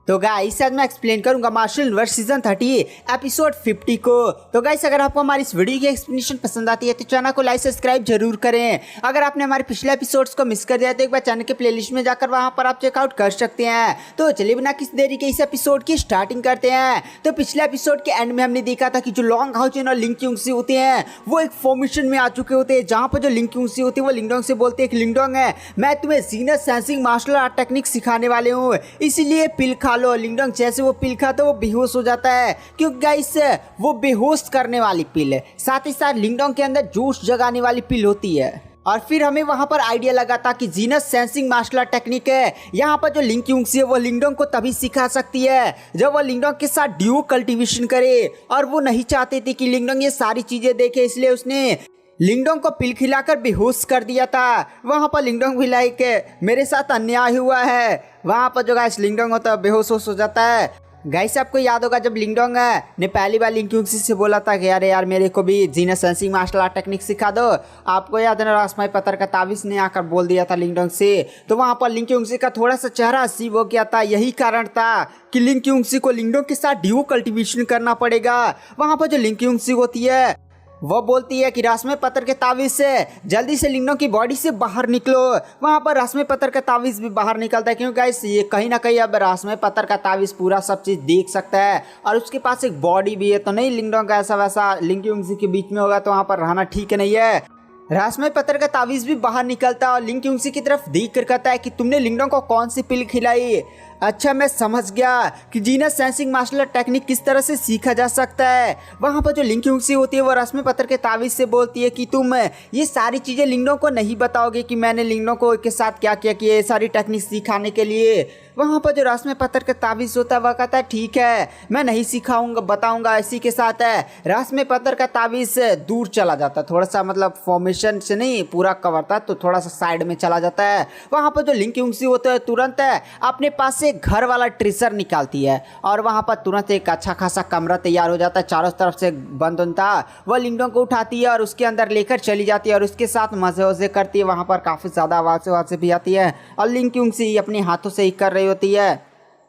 तो गाइस आज मैं एक्सप्लेन करूंगा मार्शल यूनिवर्स सीजन 30 एपिसोड 50 को। तो गाइस अगर आपको हमारी इस वीडियो की एक्सप्लेनेशन पसंद आती है तो चैनल को लाइक सब्सक्राइब जरूर करें। अगर आपने हमारे पिछले एपिसोड्स को मिस कर दिया तो एक बार चैनल के प्लेलिस्ट में जाकर वहां पर आप चेकआउट कर सकते हैं। तो चलिए बिना किसी देरी के इस एपिसोड की स्टार्टिंग करते हैं। तो पिछले एपिसोड के एंड में हमने देखा था कि जो लॉन्ग हाउचेन और लिंग क्यूंगसी होते हैं वो एक फॉर्मेशन में आ चुके होते हैं, जहां पर जो लिंग क्यूंगसी होती है वो लिंगडोंग से बोलते हैं कि लिंगडोंग है मैं तुम्हें genius sensing martial art technique सिखाने वाले हूँ, इसीलिए पिल खा लो। लिंगडोंग जैसे वो पिल खाता है वो बेहोश हो जाता है, क्योंकि गाइस वो बेहोश करने वाली पिल है, साथ ही साथ लिंगडोंग के अंदर जोश जगाने वाली पिल होती है। और फिर हमें वहां पर आइडिया लगा था कि genius sensing martial art technique है, यहाँ पर जो लिंग क्यूंगसी है वो लिंगडोंग को तभी सिखा सकती है जब वो लिंगडोंग के साथ ड्यू कल्टीवेशन करे, और वो नहीं चाहते थे कि लिंगडोंग ये सारी चीजें देखे, इसलिए उसने लिंगडोंग को पिल खिलाकर बेहोश कर दिया था। वहां पर लिंगडोंग भी लाइक मेरे साथ अन्याय हुआ है, वहां पर जो गाइस लिंगडोंग होता है बेहोश हो जाता है। गाइस आपको याद होगा जब लिंगडोंग ने पहली बार लिंग क्यूंगसी से बोला था कि अरे यार मेरे को भी genius sensing martial art technique सिखा दो, आपको याद है ना रासमाई पत्थर का ताबीज ने आकर बोल दिया था लिंगडोंग से, तो वहां पर लिंग क्यूंगसी का थोड़ा सा चेहरा अजीब हो गया था। यही कारण था कि लिंग क्यूंगसी को लिंगडोंग के साथ ड्यू कल्टीवेशन करना पड़ेगा। वहां पर जो लिंग क्यूंगसी होती है वो बोलती है कि रासमे पत्थर के तावीज से जल्दी से लिंगडोंग की बॉडी से बाहर निकलो। वहां पर रासमे पत्थर का तावीज भी बाहर निकलता है, क्योंकि गाइस ये कहीं ना कहीं अब रासमे पत्थर का तावीज पूरा सब चीज देख सकता है और उसके पास एक बॉडी भी है, तो नहीं लिंगडोंग का ऐसा वैसा लिंग क्यूंगसी के बीच में होगा तो वहां पर रहना ठीक नहीं है। रासमे पत्थर का तावीज भी बाहर निकलता है और लिंग क्यूंगसी की तरफ देख कर कहता है कि तुमने लिंगडोंग को कौन सी पिल खिलाई। अच्छा मैं समझ गया कि genius sensing martial art technique किस तरह से सीखा जा सकता है। वहां पर जो लिंग क्यूंगसी होती है वो रासमे पत्थर के तावीज से बोलती है कि तुम ये सारी चीजें लिंगडोंग को नहीं बताओगे कि मैंने लिंगडोंग को के साथ क्या किया कि ये सारी टेक्निक सिखाने के लिए। वहां पर जो रासमे पत्थर का तावीज होता है वह कहता है ठीक है मैं नहीं सिखाऊंगा बताऊंगा। इसी के साथ है रासमे पत्थर का तावीज दूर चला जाता है, थोड़ा सा मतलब फॉर्मेशन से नहीं पूरा कवर था तो थोड़ा सा साइड में चला जाता है। वहां पर जो लिंग क्यूंगसी होता है तुरंत अपने पास से घर वाला ट्रेजर निकालती है और वहां पर तुरंत एक अच्छा खासा कमरा तैयार हो जाता है, चारों तरफ से बंद था। वह लिंगडोंग को उठाती है और उसके अंदर लेकर चली जाती है और उसके साथ मजे वजे करती है। वहां पर काफी ज्यादा आवाज़ें भी आती है और लिंग क्यूंगसी अपने हाथों से ही कर रही होती है।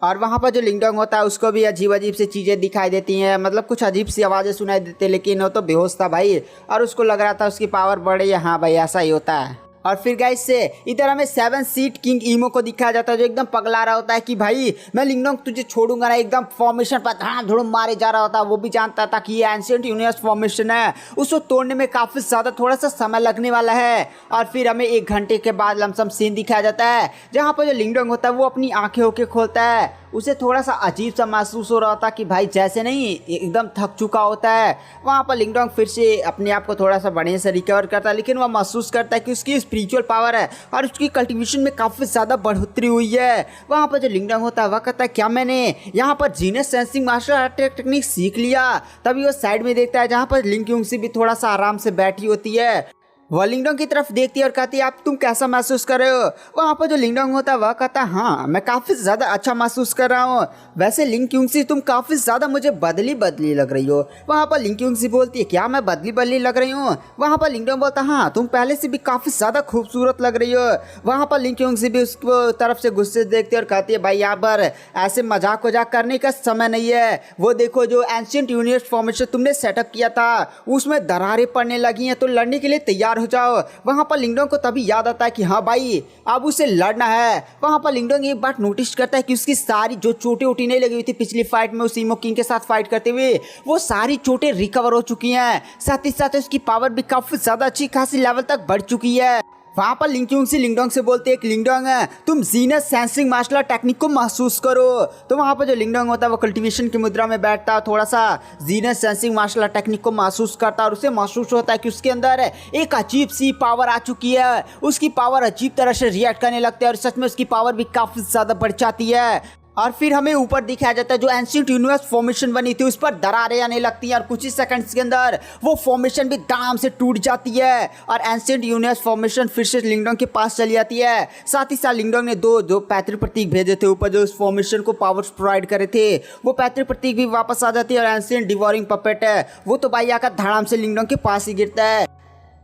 और वहाँ पर जो लिंगडोंग होता है उसको भी अजीब अजीब सी चीज़ें दिखाई देती हैं, मतलब कुछ अजीब सी आवाज़ें सुनाई देती है, लेकिन वो तो बेहोश था भाई और उसको लग रहा था उसकी पावर बढ़ी है। हाँ भाई ऐसा ही होता है। और फिर गाइस से इधर हमें 7 सीट किंग ईमो को दिखाया जाता है जो एकदम पगला रहा होता है कि भाई मैं लिंगडोंग तुझे छोड़ूंगा ना, एकदम फॉर्मेशन पर धड़ाम मारे जा रहा होता है। वो भी जानता था कि ये एंशिएंट यूनिवर्स फॉर्मेशन है, उसको तोड़ने में काफ़ी ज़्यादा थोड़ा सा समय लगने वाला है। और फिर हमें 1 घंटे के बाद लमसम सीन दिखाया जाता है जहाँ पर जो लिंगडोंग होता है वो अपनी आंखें होके खोलता है। उसे थोड़ा सा अजीब सा महसूस हो रहा था कि भाई जैसे नहीं एकदम थक चुका होता है। वहाँ पर लिंगडोंग फिर से अपने आप को थोड़ा सा बढ़िया से रिकवर करता है, लेकिन वह महसूस करता है कि उसकी स्पिरिचुअल पावर है और उसकी कल्टीवेशन में काफ़ी ज़्यादा बढ़ोतरी हुई है। वहाँ पर जो लिंगडोंग होता है वह कहता है क्या मैंने यहाँ पर genius sensing martial art technique सीख लिया। तभी वो साइड में देखता है जहाँ पर लिंग क्यूंगसी भी थोड़ा सा आराम से बैठी होती है। वह लिंगडोंग की तरफ देखती है और कहती है आप तुम कैसा महसूस कर रहे हो। वहाँ पर जो लिंगडोंग होता है वह कहता है हाँ मैं काफ़ी ज़्यादा अच्छा महसूस कर रहा हूँ। वैसे लिंग क्यूंगसी तुम काफ़ी ज़्यादा मुझे बदली लग रही हो। वहाँ पर लिंग क्यूंगसी बोलती है क्या मैं बदली लग रही हूँ। वहाँ पर लिंगडोंग बोलता है हाँ तुम पहले से भी काफ़ी ज़्यादा खूबसूरत लग रही हो। वहाँ पर लिंग क्यूंगसी भी उसको तरफ से गुस्से से देखती है और कहती है भाई यहाँ पर ऐसे मजाक वजाक करने का समय नहीं है। वो देखो जो एंशिएंट यूनिवर्स फॉर्मेशन तुमने सेटअप किया था उसमें दरारें पड़ने लगी हैं, तो लड़ने के लिए तैयार हो जाओ। वहां पर लिंगडोंग को तभी याद आता है कि हाँ भाई अब उसे लड़ना है। वहां पर लिंगडोंग एक बात नोटिस करता है कि उसकी सारी जो चोटें उठी नहीं लगी हुई थी पिछली फाइट में उस ईमो किंग के साथ फाइट करते हुए, वो सारी चोटें रिकवर हो चुकी हैं। साथ ही साथ उसकी पावर भी काफी ज्यादा अच्छी खासी लेवल तक बढ़ चुकी है। वहां पर लिंग क्यूंगसी लिंगडोंग से बोलते हैं कि लिंगडोंग तुम genius sensing martial art technique को महसूस करो। तो वहां पर जो लिंगडोंग होता है वो कल्टीवेशन की मुद्रा में बैठता है, थोड़ा सा genius sensing martial art technique को महसूस करता है और उसे महसूस होता है कि उसके अंदर एक अजीब सी पावर आ चुकी है। उसकी पावर अजीब तरह से रिएक्ट करने लगती है और सच में उसकी पावर भी काफी ज्यादा बढ़ जाती है। और फिर हमें ऊपर दिखाया जाता है जो एंशिएंट यूनिवर्स फॉर्मेशन बनी थी उस पर दरारें आने लगती हैं और कुछ ही सेकंड्स के अंदर वो फॉर्मेशन भी दाम से टूट जाती है और एंशिएंट यूनिवर्स फॉर्मेशन फिर से लिंगडोंग के पास चली जाती है। साथ ही साथ लिंगडोंग ने दो पैतृक प्रतीक भेजे थे ऊपर जो उस फॉर्मेशन को पावर्स प्रोवाइड करे थे, वो पैतृक प्रतीक भी वापस आ जाती है और एंशिएंट डिवोरिंग पपेट है वो तो भाई आकर धड़ाम से लिंगडोंग के पास ही गिरता है।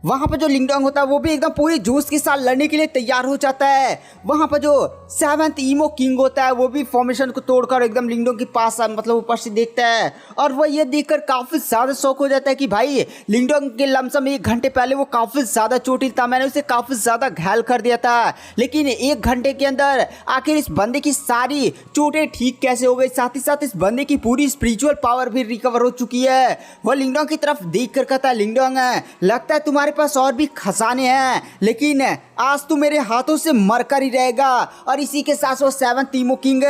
वहां पर जो लिंगडोंग होता है वो भी एकदम पूरे जोश के साथ लड़ने के लिए तैयार हो जाता है। वहां पर जो 7th ईमो किंग होता है वो भी फॉर्मेशन को तोड़कर एकदम लिंगडोंग के पास मतलब ऊपर से देखता है और वह ये देखकर काफी ज्यादा शौक हो जाता है कि भाई लिंगडोंग के लमसम 1 घंटे पहले वो काफी ज्यादा चोटिल था, मैंने उसे काफी ज्यादा घायल कर दिया था, लेकिन 1 घंटे के अंदर आखिर इस बंदे की सारी चोटें ठीक कैसे हो गई, साथ ही साथ इस बंदे की पूरी स्पिरिचुअल पावर भी रिकवर हो चुकी है। वह लिंगडोंग की तरफ देख कर कहता है, लिंगडोंग लगता है तुम्हारे पास और भी खजाने हैं, लेकिन आज तू मेरे हाथों से मरकर ही रहेगा। और इसी के साथ वो 7th ईमो किंग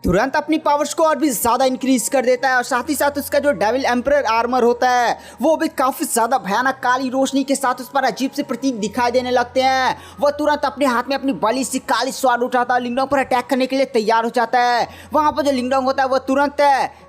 तुरंत अपनी पावर्स को और भी ज्यादा इंक्रीज कर देता है और साथ ही साथ उसका जो डेविल एम्परर आर्मर होता है वो भी काफी ज्यादा भयानक काली रोशनी के साथ उस पर अजीब से प्रतीक दिखाई देने लगते हैं। वह तुरंत अपने हाथ में अपनी बड़ी सी काली स्वाड उठाता है, लिंगडोंग पर अटैक करने के लिए तैयार हो जाता है। वहां पर जो लिंगडोंग होता है वो तुरंत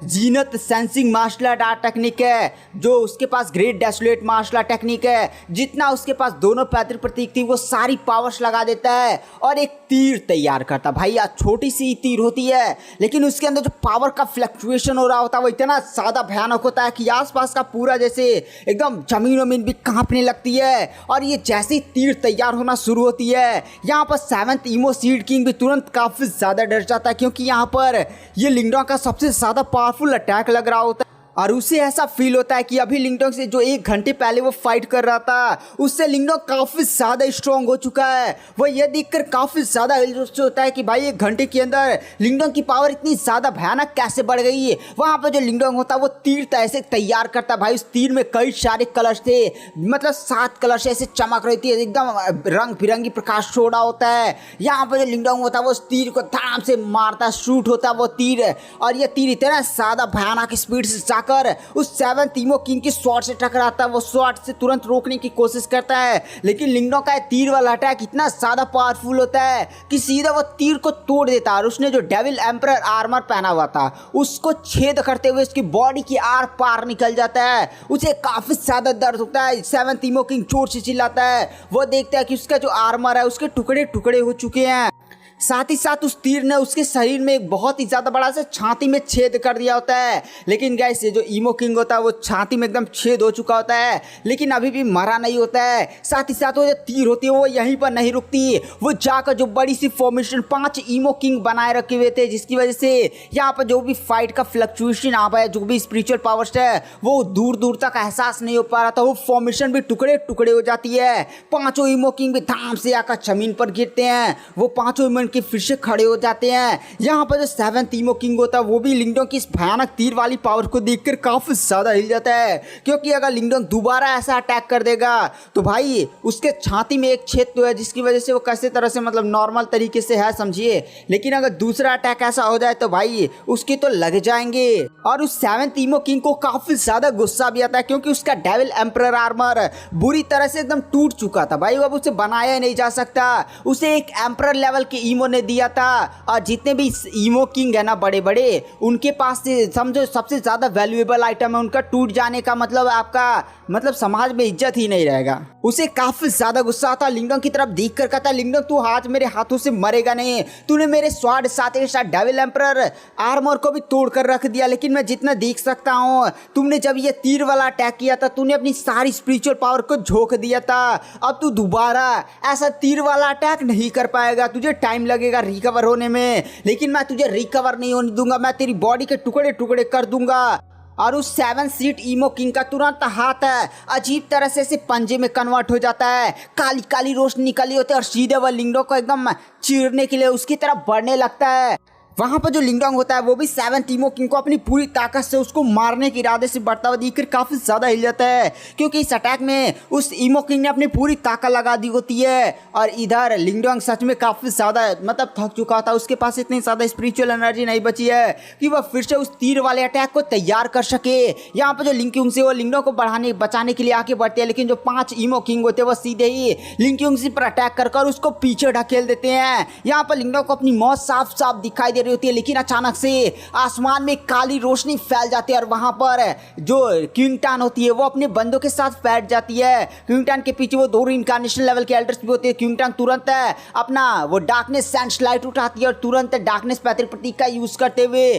जीनत सेंसिंग मार्शल आर्ट टेक्निक है, जो उसके पास great desolate martial art technique है, जितना उसके पास दोनों पैतृक प्रतीक थी वो सारी पावर्स लगा देता है और एक तीर तैयार करता। भाई आज छोटी सी तीर होती है लेकिन उसके अंदर जो पावर का फ्लक्चुएशन हो रहा होता है वो इतना ज्यादा भयानक होता है कि आसपास का पूरा जैसे एकदम जमीन वमीन भी कांपने लगती है। और ये जैसे तीर तैयार होना शुरू होती है यहाँ पर 7th ईमो सीड किंग भी तुरंत काफी ज्यादा डर जाता है, क्योंकि यहाँ पर ये लिंगडोंग का सबसे ज्यादा पावरफुल अटैक लग रहा होता है और उसे ऐसा फील होता है कि अभी लिंगडोंग से जो 1 घंटे पहले वो फाइट कर रहा था उससे लिंगडोंग काफी ज्यादा स्ट्रांग हो चुका है। वो ये देखकर काफी ज्यादा होता है कि भाई 1 घंटे के अंदर लिंगडोंग की पावर इतनी ज्यादा भयानक कैसे बढ़ गई है। वहां पर जो लिंगडोंग होता है वो तीर ऐसे तैयार करता है, भाई उस तीर में कई सारे कलर्स थे, मतलब 7 कलर्स ऐसे चमक रही थी, एकदम रंग बिरंगी प्रकाश छोड़ा होता है। यहाँ पर जो लिंगडोंग होता है वो उस तीर को धड़ाम से मारता, शूट होता है वो तीर, और ये तीर इतना ज्यादा भयानक स्पीड से उस 7th ईमो किंग की स्वॉर्ड से टकराता है। वो स्वॉर्ड से तुरंत रोकने की कोशिश करता है, लेकिन लिंगडोंग का तीर वाला अटैक इतना ज्यादा पावरफुल होता है कि सीधा वो तीर को तोड़ देता है और उसने जो डेविल एम्परर आर्मर पहना हुआ था उसको छेद करते हुए उसकी बॉडी की आर पार निकल जाता है। उसे काफी ज्यादा दर्द होता है। 7th ईमो किंग जोर से चिल्लाता है। वो देखता है कि उसका जो आर्मर है उसके टुकड़े टुकड़े हो चुके हैं, साथ ही साथ उस तीर ने उसके शरीर में एक बहुत ही ज्यादा बड़ा सा छाती में छेद कर दिया होता है। लेकिन गाइस ये जो ईमो किंग होता है वो छाती में एकदम छेद हो चुका होता है लेकिन अभी भी मरा नहीं होता है। साथ ही साथ वो जो तीर होती है वो यहीं पर नहीं रुकती, वो जाकर जो बड़ी सी फॉर्मेशन 5 ईमो किंग बनाए रखे हुए थे, जिसकी वजह से यहाँ पर जो भी फाइट का फ्लक्चुएशन आ पाया, जो भी स्पिरिचुअल पावर्स है वो दूर दूर तक एहसास नहीं हो पा रहा था। वो फॉर्मेशन भी टुकड़े टुकड़े हो जाती है। 5 ईमो किंग भी धाम से आकर जमीन पर गिरते हैं। वो 5 ईमो के फिर से खड़े हो जाते हैं। यहाँ पर जो 7th ईमो किंग होता है वो भी लिंगडोंग की इस भयानक तीर वाली पावर को देखकर काफी ज्यादा हिल जाता है, क्योंकि अगर लिंगडोंग दोबारा ऐसा अटैक कर देगा तो भाई उसके छाती में एक छेद तो है, जिसकी वजह से वो कैसे तरह से मतलब नॉर्मल तरीके से है, समझिए, लेकिन अगर दूसरा अटैक ऐसा हो जाए तो भाई उसके तो लग जाएंगे। और उस 7th ईमो किंग को काफी ज्यादा गुस्सा भी आता है, क्योंकि उसका डेविल एम्परर आर्मर बुरी तरह से एकदम टूट चुका था। भाई अब उसे बनाया नहीं जा सकता। उसे एक एम्परर लेवल के ईमो ने दिया था और जितने भी ईमो किंग है ना बड़े बड़े, उनके पास से समझो सबसे ज्यादा वैल्यूएबल आइटम है। उनका टूट जाने का मतलब आपका मतलब समाज में इज्जत ही नहीं रहेगा। उसे काफी ज्यादा गुस्सा आता। लिंगडोंग की तरफ देख कर कहता, लिंगडोंग तू आज मेरे हाथों से मरेगा नहीं। तूने मेरे स्वॉर्ड साथ ही साथ डेविल एम्परर आर्मर को भी तोड़ कर रख दिया, लेकिन मैं जितना देख सकता हूँ तुमने जब ये तीर वाला अटैक किया था तूने अपनी सारी स्पिरिचुअल पावर को झोंक दिया था। अब तू दोबारा ऐसा तीर वाला अटैक नहीं कर पाएगा, तुझे टाइम लगेगा रिकवर होने में, लेकिन मैं तुझे रिकवर नहीं होने दूंगा। मैं तेरी बॉडी के टुकड़े टुकड़े कर दूंगा। और उस 7th सीट ईमो किंग का तुरंत हाथ है अजीब तरह से पंजे में कन्वर्ट हो जाता है। काली काली रोशनी निकली होती है और सीधे वह लिंगडोंग को एकदम चीरने के लिए उसकी तरफ बढ़ने लगता है। वहां पर जो लिंगडोंग होता है वो भी 7th ईमो किंग को अपनी पूरी ताकत से उसको मारने के इरादे से बढ़ता हुआ देखकर काफी ज्यादा हिल जाता है, क्योंकि इस अटैक में उस ईमो किंग ने अपनी पूरी ताकत लगा दी होती है। और इधर लिंगडोंग सच में काफी ज्यादा मतलब थक चुका था। उसके पास इतनी ज्यादा स्पिरिचुअल एनर्जी नहीं बची है कि वह फिर से उस तीर वाले अटैक को तैयार कर सके। यहाँ पर जो लिंगक्युंग से वो लिंगडोंग को बचाने के लिए आगे बढ़ते हैं, लेकिन जो 5 ईमो किंग होते हैं वो सीधे ही लिंगक्युंग से पर अटैक कर उसको पीछे ढकेल देते हैं। यहाँ पर लिंगडोंग को अपनी मौत साफ साफ दिखाई दे रही होती है, लेकिन अचानक से आसमान में काली रोशनी फैल जाती है और वहां पर जो क्विंगटान होती है वो अपने बंदों के साथ बैठ जाती है। क्विंगटान के पीछे वो 2 इनकार्नेशन लेवल के एल्डर्स भी होते हैं। क्विंगटान तुरंत अपना वो डार्कनेस सेंस लाइट उठाती है और तुरंत डार्कनेस पैतृक प्रतीक का यूज करते हुए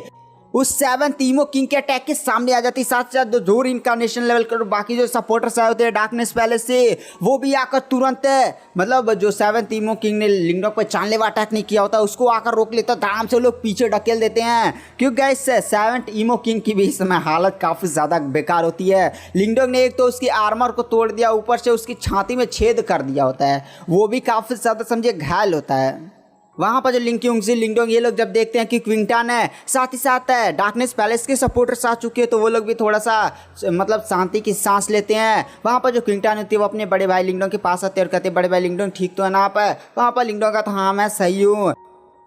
उस 7th ईमो किंग के अटैक के सामने आ जाती। साथ साथ जो इनकारनेशन लेवल कर बाकी जो सपोर्टर्स आए होते हैं डार्कनेस पैलेस से, वो भी आकर तुरंत मतलब जो 7th ईमो किंग ने लिंगडोंग पर जानलेवा अटैक नहीं किया होता उसको आकर रोक लेता, आराम से लोग पीछे ढकेल देते हैं। क्योंकि गाइस 7th ईमो किंग की भी इस समय हालत काफ़ी ज़्यादा बेकार होती है। लिंगडोंग ने एक तो उसकी आर्मर को तोड़ दिया, ऊपर से उसकी छाती में छेद कर दिया होता है, वो भी काफ़ी ज़्यादा समझे घायल होता है। वहाँ पर जो लिंगडोंग ये लोग जब देखते हैं कि क्विंगटन है, साथ ही साथ है डार्कनेस पैलेस के सपोर्टर्स आ चुके हैं, तो वो लोग भी थोड़ा सा मतलब शांति की सांस लेते हैं। वहाँ पर जो क्विंगटन होती है वो अपने बड़े भाई लिंगडोंग के पास आते हैं और कहते हैं बड़े भाई लिंगडोंग ठीक तो है ना आप? वहाँ पर लिंगडोंग का तो हाँ मैं सही हूँ।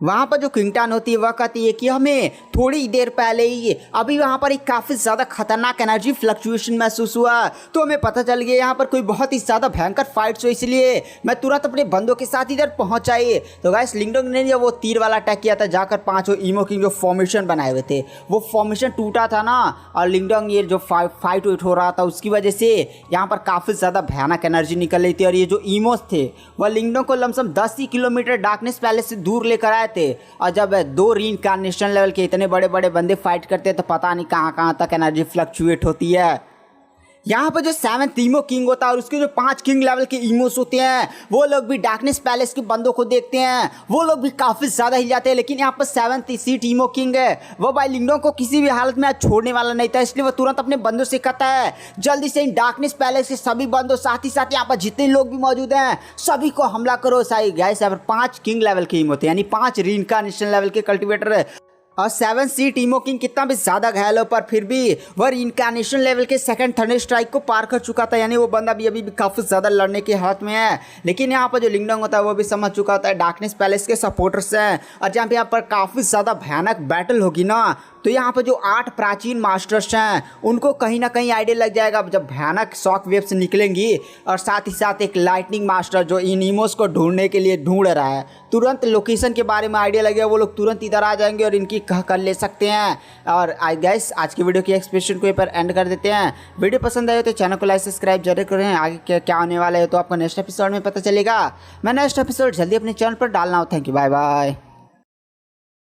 वहाँ पर जो क्विंगटन होती है वह कहती है कि हमें थोड़ी देर पहले ही अभी वहाँ पर एक काफ़ी ज़्यादा खतरनाक एनर्जी फ्लक्चुएशन महसूस हुआ, तो हमें पता चल गया यहाँ पर कोई बहुत ही ज़्यादा भयंकर फाइट्स हुई, इसलिए मैं तुरंत अपने बंदों के साथ इधर पहुँच आई। तो गाइस लिंगडोंग ने जब वो तीर वाला अटैक किया था, जाकर 5 ईमो किंग जो फॉर्मेशन बनाए हुए थे वो फॉर्मेशन टूटा था ना, और लिंगडोंग ये जो फाइट हो रहा था उसकी वजह से यहाँ पर काफ़ी ज़्यादा भयानक एनर्जी निकल रही थी। और ये जो ईमोस थे वह लिंगडोंग को लमसम 10 ही किलोमीटर डार्कनेस पैलेस से दूर लेकर आए थे। और जब 2 रीइंकार्नेशन लेवल के इतने बड़े बड़े बंदे फाइट करते हैं तो पता नहीं कहाँ कहाँ तक एनर्जी फ्लक्चुएट होती है। यहाँ पर जो 7th ईमो किंग होता है और उसके जो 5 किंग लेवल के ईमोस होते हैं वो लोग भी डार्कनेस पैलेस के बंदों को देखते हैं, वो लोग भी काफ़ी ज़्यादा हिल जाते हैं। लेकिन यहाँ पर 7th ईमो किंग है वो भाई लिंगडोंग को किसी भी हालत में आज छोड़ने वाला नहीं था, इसलिए वो तुरंत अपने बंदों से कहता है जल्दी से इन डार्कनेस पैलेस के सभी बंदों, साथ ही साथ यहाँ पर जितने लोग भी मौजूद हैं सभी को हमला करो। साई गाइस यहाँ पर 5 किंग लेवल के ईमो होते हैं, यानी 5 रीइंकार्नेशन लेवल के कल्टिवेटर। और 7th ईमो किंग कितना भी ज़्यादा घायल हो पर फिर भी वह इनकारनेशन लेवल के सेकंड थंडर स्ट्राइक को पार कर चुका था, यानी वो बंदा भी अभी भी काफ़ी ज़्यादा लड़ने की हालत में है। लेकिन यहाँ पर जो लिंगडोंग होता है वो भी समझ चुका होता है डार्कनेस पैलेस के सपोर्टर्स हैं, और जहाँ पे यहाँ पर काफ़ी ज़्यादा भयानक बैटल होगी ना, तो यहाँ पर जो 8 प्राचीन मास्टर्स हैं उनको कहीं ना कहीं आइडिया लग जाएगा जब भयानक शॉक वेव्स निकलेंगी। और साथ ही साथ एक लाइटनिंग मास्टर जो इन ईमोस को ढूंढने के लिए ढूंढ रहा है, तुरंत लोकेशन के बारे में आइडिया लगेगा, वो लोग तुरंत इधर आ जाएंगे और इनकी कह कर ले सकते हैं। और आई गाइस आज की वीडियो की एक्सप्लेनेशन को यहाँ पर एंड कर देते हैं। वीडियो पसंद आए तो चैनल को लाइक सब्सक्राइब जरूर करें, आगे क्या होने वाला है तो आपको नेक्स्ट एपिसोड में पता चलेगा। मैं नेक्स्ट एपिसोड जल्दी अपने चैनल पर डालना हो। Thank you, bye bye.